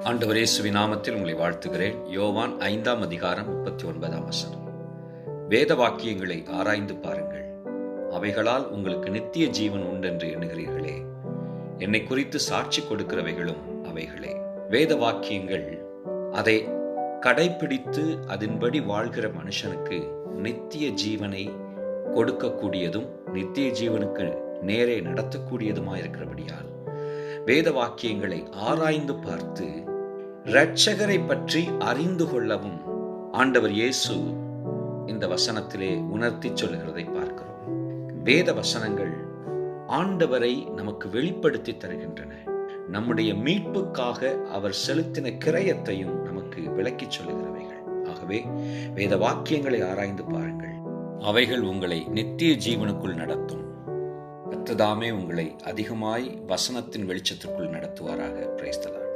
ஆண்டவர் இயேசுவின் நாமத்தில் உங்களை வாழ்த்துகிறேன். யோவான் 5ஆம் அதிகாரம் 39ஆம் வசனம். வேத வாக்கியங்களை ஆராய்ந்து பாருங்கள், அவைகளால் உங்களுக்கு நித்திய ஜீவன் உண்டென்று எண்ணுகிறீர்களே. என்னை குறித்து சாட்சி கொடுக்கிறவைகளும் அவைகளே. வேத வாக்கியங்கள் அதை கடைபிடித்து அதன்படி வாழ்கிற மனுஷனுக்கு நித்திய ஜீவனை கொடுக்கக்கூடியதும் நித்திய ஜீவனுக்கு நேரே நடத்தக்கூடியதுமாயிருக்கிறபடியால் வேத வாக்கியங்களை ஆராய்ந்து பார்த்து இரட்சகரை பற்றி அறிந்து கொள்ளவும் ஆண்டவர் இயேசு இந்த வசனத்திலே உணர்த்தி சொல்லுகிறதை பார்க்கிறோம். வேத வசனங்கள் ஆண்டவரை நமக்கு வெளிப்படுத்தி தருகின்றன. நம்முடைய மீட்புக்காக அவர் செலுத்தின கிரயத்தையும் நமக்கு விளக்கி சொல்லுகிறவைகள். ஆகவே வேத வாக்கியங்களை ஆராய்ந்து பாருங்கள், அவைகள் உங்களை நித்திய ஜீவனுக்குள் நடத்தும். கர்த்தர் தாமே உங்களை அதிகமாய் வசனத்தின் வெளிச்சத்திற்குள் நடத்துவாராக. Praise the Lord.